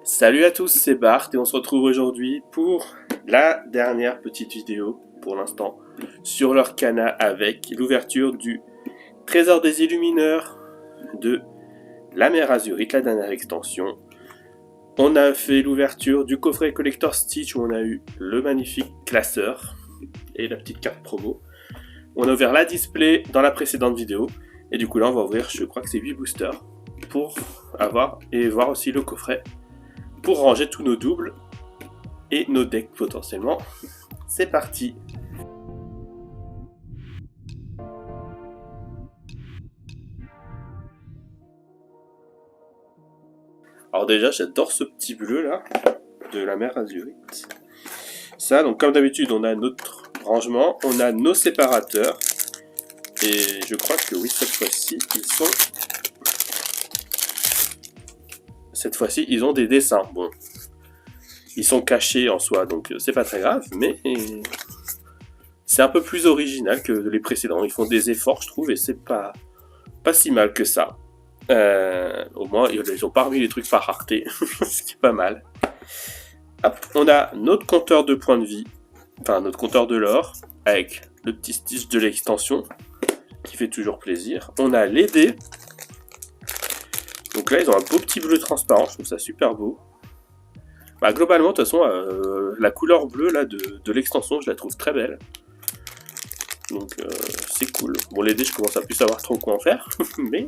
Salut à tous, c'est Bart et on se retrouve aujourd'hui pour la dernière petite vidéo, pour l'instant, sur l'Orcana avec l'ouverture du Trésor des Illumineurs de la mer Azurite, la dernière extension. On a fait l'ouverture du coffret Collector Stitch où on a eu le magnifique classeur et la petite carte promo. On a ouvert la display dans la précédente vidéo et du coup là on va ouvrir, je crois que c'est 8 boosters pour avoir et voir aussi le coffret pour ranger tous nos doubles et nos decks potentiellement. C'est parti. Alors déjà, j'adore ce petit bleu là, de la mer Azurite. Ça, donc comme d'habitude, on a notre rangement, on a nos séparateurs. Et je crois que oui, cette fois-ci, ils ont des dessins. Bon, ils sont cachés en soi, donc c'est pas très grave, mais c'est un peu plus original que les précédents. Ils font des efforts, je trouve, et c'est pas si mal que ça. Au moins, ils ont pas remis les trucs par rareté, ce qui est pas mal. Hop, on a notre compteur de points de vie, enfin notre compteur de l'or, avec le petit Stitch de l'extension, qui fait toujours plaisir. On a les dés. Donc là, ils ont un beau petit bleu transparent, je trouve ça super beau. Bah, globalement, de toute façon, la couleur bleue là, de l'extension, je la trouve très belle. Donc c'est cool. Bon, les dés, je commence à plus savoir trop quoi en faire, mais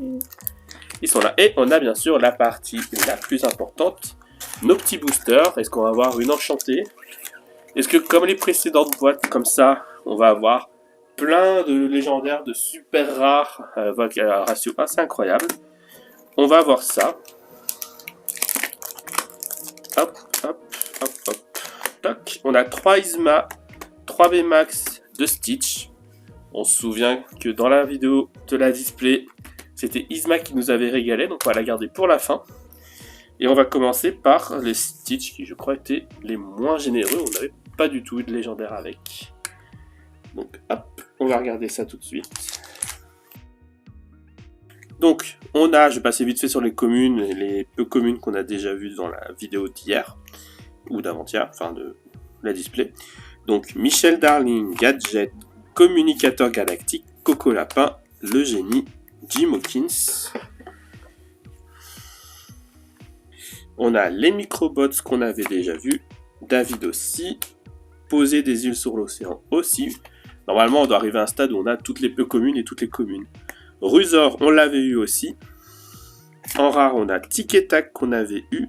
ils sont là. Et on a bien sûr la partie la plus importante, nos petits boosters. Est-ce qu'on va avoir une enchantée? Est-ce que comme les précédentes boîtes, comme ça, on va avoir plein de légendaires, de super rares, avec un ratio assez incroyable? On va avoir ça. Hop, hop, hop, hop. Toc. On a 3 Isma, 3 Max de Stitch. On se souvient que dans la vidéo de la display, c'était Isma qui nous avait régalé, donc on va la garder pour la fin. Et on va commencer par les Stitch qui, je crois, étaient les moins généreux. On n'avait pas du tout eu de légendaire avec. Donc, hop, on va regarder ça tout de suite. Donc, je vais passer vite fait sur les communes, les peu communes qu'on a déjà vues dans la vidéo d'hier, ou d'avant-hier, enfin de la display. Donc, Michel Darling, Gadget, Communicateur Galactique, Coco Lapin, Le Génie, Jim Hawkins. On a les Microbots qu'on avait déjà vus, David aussi, Poser des îles sur l'océan aussi. Normalement, on doit arriver à un stade où on a toutes les peu communes et toutes les communes. Rusor, on l'avait eu aussi. En rare, on a Tic et Tac qu'on avait eu.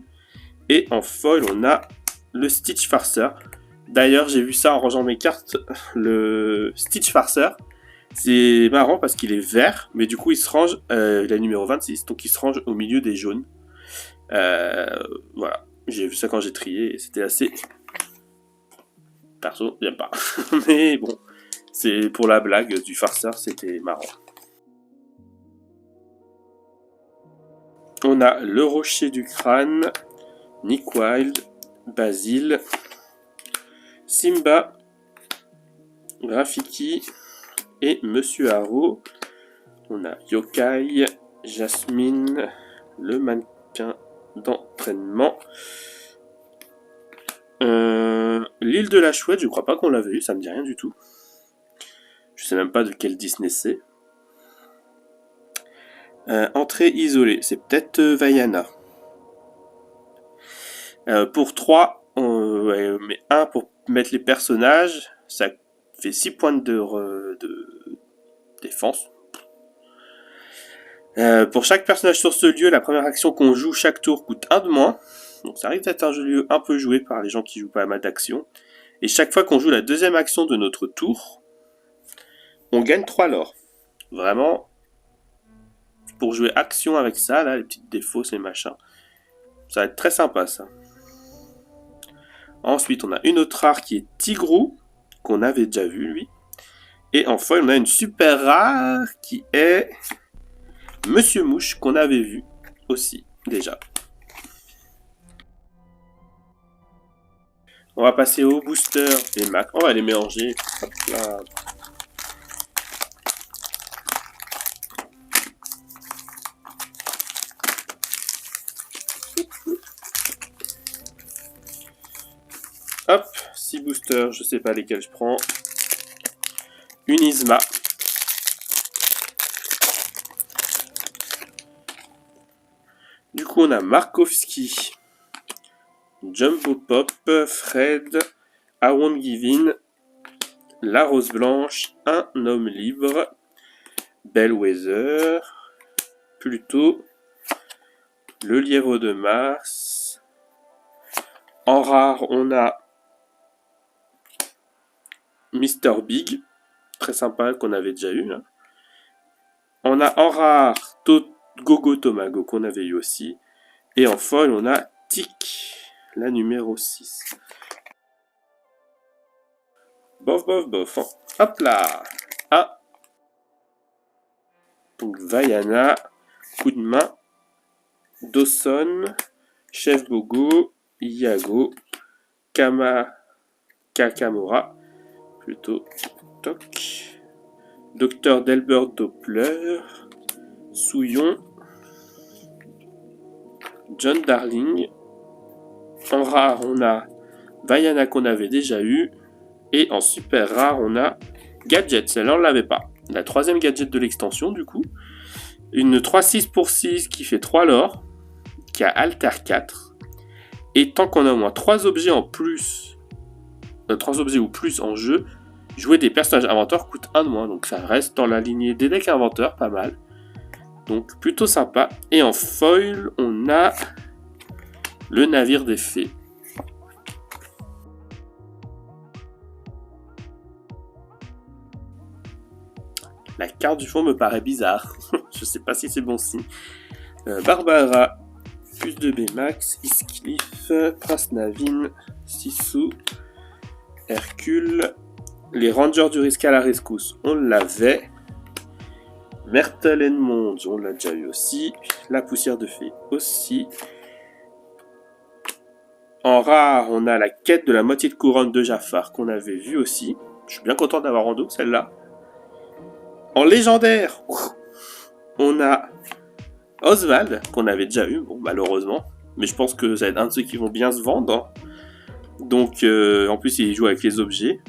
Et en foil, on a le Stitch Farceur. D'ailleurs, j'ai vu ça en rangeant mes cartes. Le Stitch Farceur, c'est marrant parce qu'il est vert, mais du coup, il se range. Il est numéro 26, donc il se range au milieu des jaunes. Voilà. J'ai vu ça quand j'ai trié et c'était assez... Perso, j'aime pas. Mais bon, c'est pour la blague du farceur, c'était marrant. On a le rocher du crâne, Nick Wilde, Basile, Simba, Rafiki et Monsieur Haro. On a Yokai, Jasmine, le mannequin d'entraînement. L'île de la chouette, je crois pas qu'on l'avait eu, ça me dit rien du tout. Je sais même pas de quel Disney c'est. Entrée isolée, c'est peut-être Vaiana. Pour 3, on met 1 pour mettre les personnages. Ça fait 6 points de défense. Pour chaque personnage sur ce lieu, la première action qu'on joue chaque tour coûte 1 de moins. Donc ça risque d'être un lieu un peu joué par les gens qui jouent pas mal d'actions. Et chaque fois qu'on joue la deuxième action de notre tour, on gagne 3 l'or. Vraiment, pour jouer action avec ça, là, les petites défausses et machins, ça va être très sympa ça. Ensuite, on a une autre rare qui est Tigrou, qu'on avait déjà vu lui. Et enfin, on a une super rare qui est Monsieur Mouche, qu'on avait vu aussi déjà. On va passer au booster et Mac. On va les mélanger. Hop là. petits boosters, je sais pas lesquels je prends. Une Isma. Du coup, on a Markovski, Jumbo Pop, Fred, I Won't Give In, La Rose Blanche, Un Homme Libre, Bellwether, Pluto, Le Lièvre de Mars. En rare, on a Mr. Big, très sympa, qu'on avait déjà eu. Là. On a en rare Gogo Tomago, qu'on avait eu aussi. Et en foil, on a Tic, la numéro 6. Bof, bof, bof. Hop là. Ah. Donc Vaiana, coup de main, Dawson, Chef Bogo, Iago, Kakamora, plutôt Toc, Docteur Delbert Doppler, Souillon, John Darling. En rare, on a Vaiana qu'on avait déjà eu. Et en super rare, on a Gadget. Celle-là, on ne l'avait pas. La troisième gadget de l'extension, du coup. Une 3-6 pour 6 qui fait 3 lore, qui a Alter 4. Et tant qu'on a au moins 3 objets en plus, 3 objets ou plus en jeu, jouer des personnages inventeurs coûte 1 de moins. Donc ça reste dans la lignée des decks inventeurs, pas mal. Donc plutôt sympa. Et en foil, on a le navire des fées. La carte du fond me paraît bizarre. Je sais pas si c'est bon signe. Barbara, plus de B max, Iscliffe, Prince Navin, Sissou, Hercule, les Rangers du risque à la rescousse, on l'avait. Myrtle Edmond, on l'a déjà eu aussi. La poussière de fée aussi. En rare, on a la quête de la moitié de couronne de Jafar qu'on avait vu aussi. Je suis bien content d'avoir en dos celle-là. En légendaire, on a Oswald, qu'on avait déjà eu, bon malheureusement. Mais je pense que ça va être un de ceux qui vont bien se vendre. Donc, en plus, il joue avec les objets.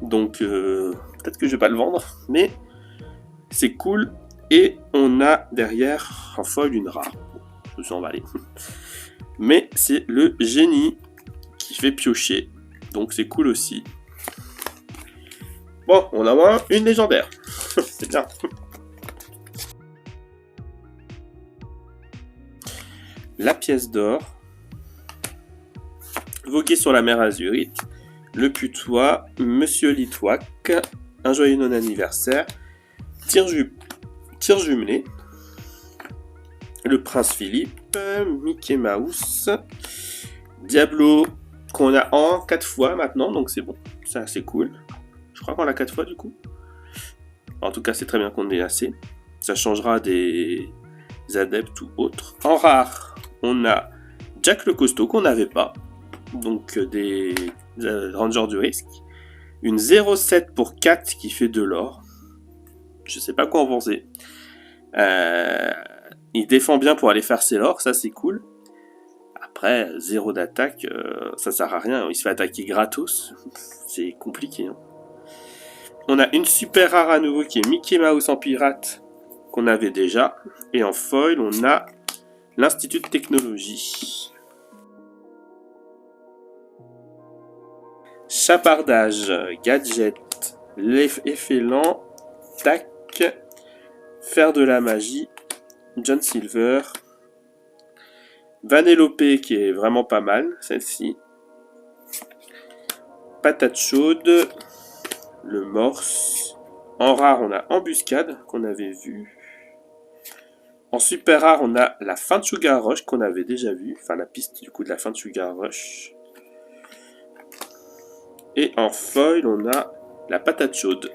Donc, peut-être que je vais pas le vendre. Mais c'est cool. Et on a derrière, en foil, une rare. Je me suis emballé. Mais c'est le génie qui fait piocher. Donc, c'est cool aussi. Bon, on a moins une légendaire. C'est bien. La pièce d'or. Voguer sur la mer Azurite. Le putois. Monsieur Litwack. Un joyeux non-anniversaire. Tir jumelé. Le prince Philippe. Mickey Mouse. Diablo. Qu'on a en 4 fois maintenant. Donc c'est bon. Ça c'est cool. Je crois qu'on l'a 4 fois du coup. En tout cas, c'est très bien qu'on ait assez. Ça changera des adeptes ou autres. En rare, on a Jack le Costaud qu'on n'avait pas. Donc des Rangers du risque. Une 0,7 pour 4 qui fait de l'or. Je sais pas quoi en penser. Il défend bien pour aller faire ses lores, ça c'est cool. Après, 0 d'attaque, ça sert à rien. Il se fait attaquer gratos. C'est compliqué. Hein. On a une super rare à nouveau qui est Mickey Mouse en pirate qu'on avait déjà. Et en foil, on a l'Institut de Technologie. Chapardage, gadget, effet lent, tac, faire de la magie, John Silver, Vanellope qui est vraiment pas mal, celle-ci. Patate chaude, le morse. En rare, on a Embuscade, qu'on avait vu. En super rare, on a la fin de Sugar Rush, qu'on avait déjà vu. Enfin, la piste du coup de la fin de Sugar Rush. Et en foil, on a la patate chaude.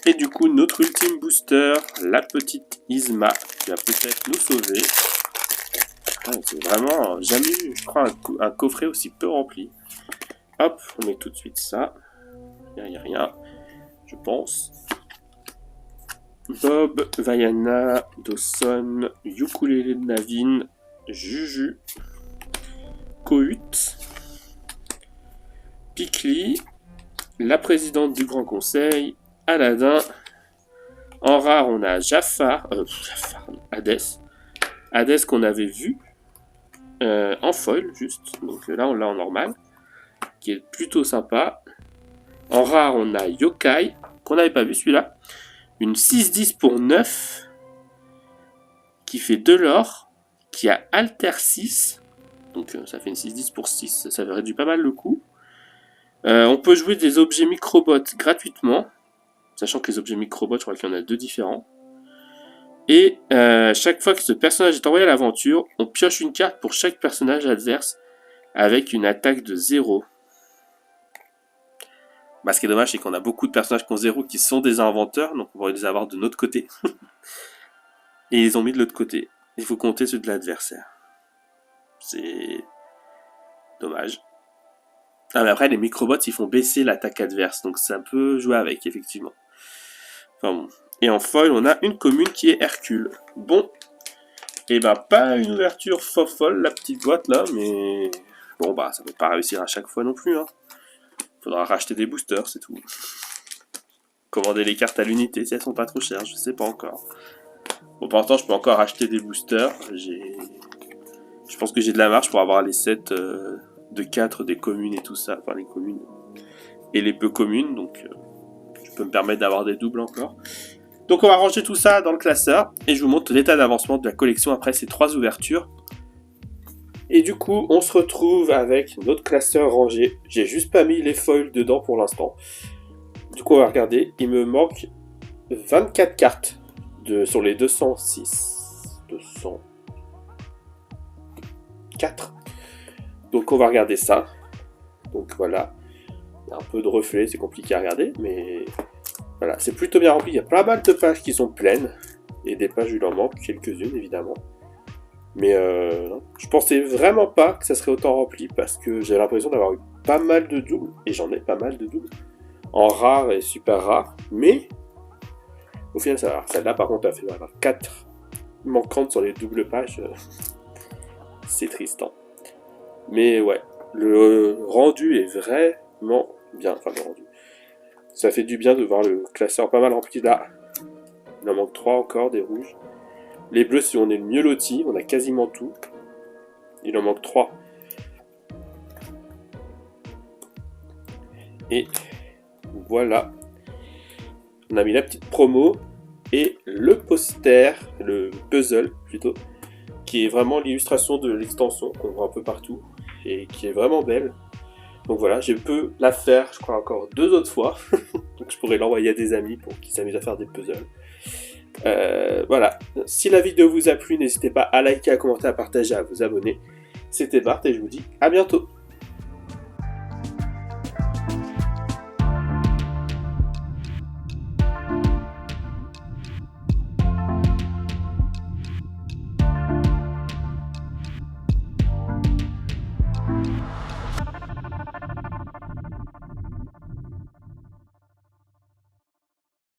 Et du coup, notre ultime booster, la petite Isma, qui va peut-être nous sauver. C'est vraiment jamais eu, je crois, un coffret aussi peu rempli. Hop, on met tout de suite ça. Il n'y a rien, je pense. Bob, Vaiana, Dawson, Ukulele Navin, Juju, Kohut, Pikli, la présidente du Grand Conseil, Aladdin. En rare, on a Hadès. Hadès qu'on avait vu en foil, juste. Donc là, on l'a en normal, qui est plutôt sympa. En rare, on a Yokai, qu'on n'avait pas vu celui-là. Une 6-10 pour 9, qui fait de l'or, qui a Alter 6. Donc ça fait une 6-10 pour 6, ça réduit pas mal le coût. On peut jouer des objets microbots gratuitement, sachant que les objets microbots, je crois qu'il y en a 2 différents. Et chaque fois que ce personnage est envoyé à l'aventure, on pioche une carte pour chaque personnage adverse avec une attaque de 0. Bah, ce qui est dommage, c'est qu'on a beaucoup de personnages qui ont 0 qui sont des inventeurs, donc on va les avoir de notre côté. Et ils les ont mis de l'autre côté. Il faut compter ceux de l'adversaire. C'est dommage. Ah, mais après, les microbots, ils font baisser l'attaque adverse, donc ça peut jouer avec, effectivement. Enfin bon. Et en foil, on a une commune qui est Hercule. Bon. Et bah, pas une ouverture folle, la petite boîte là, mais bon, bah, ça peut pas réussir à chaque fois non plus, hein. Faudra racheter des boosters, c'est tout. Commander les cartes à l'unité si elles sont pas trop chères, je sais pas encore. Bon, pour l'instant, je peux encore acheter des boosters. Je pense que j'ai de la marge pour avoir les sets de 4 des communes et tout ça. Enfin, les communes et les peu communes, donc je peux me permettre d'avoir des doubles encore. Donc on va ranger tout ça dans le classeur et je vous montre l'état d'avancement de la collection après ces 3 ouvertures. Et du coup, on se retrouve avec notre classeur rangé. J'ai juste pas mis les foils dedans pour l'instant. Du coup, on va regarder. Il me manque 24 cartes sur les 206. 204. Donc on va regarder ça. Donc voilà. Il y a un peu de reflet, c'est compliqué à regarder, mais voilà, c'est plutôt bien rempli. Il y a pas mal de pages qui sont pleines. Et des pages, il en manque quelques-unes, évidemment. Mais non. Je pensais vraiment pas que ça serait autant rempli parce que j'ai l'impression d'avoir eu pas mal de doubles. Et j'en ai pas mal de doubles. En rare et super rare. Mais au final, ça va. Celle-là, par contre, elle fait 4 manquantes sur les doubles pages. C'est tristant. Mais ouais, le rendu est vraiment bien. Enfin, le rendu. Ça fait du bien de voir le classeur pas mal rempli là. Il en manque 3 encore, des rouges. Les bleus, si on est le mieux loti, on a quasiment tout. Il en manque 3. Et voilà. On a mis la petite promo et le poster, le puzzle plutôt, qui est vraiment l'illustration de l'extension qu'on voit un peu partout et qui est vraiment belle. Donc voilà, je peux la faire, je crois, encore 2 autres fois. Donc je pourrais l'envoyer à des amis pour qu'ils s'amusent à faire des puzzles. Voilà, si la vidéo vous a plu, n'hésitez pas à liker, à commenter, à partager, à vous abonner. C'était Bart et je vous dis à bientôt.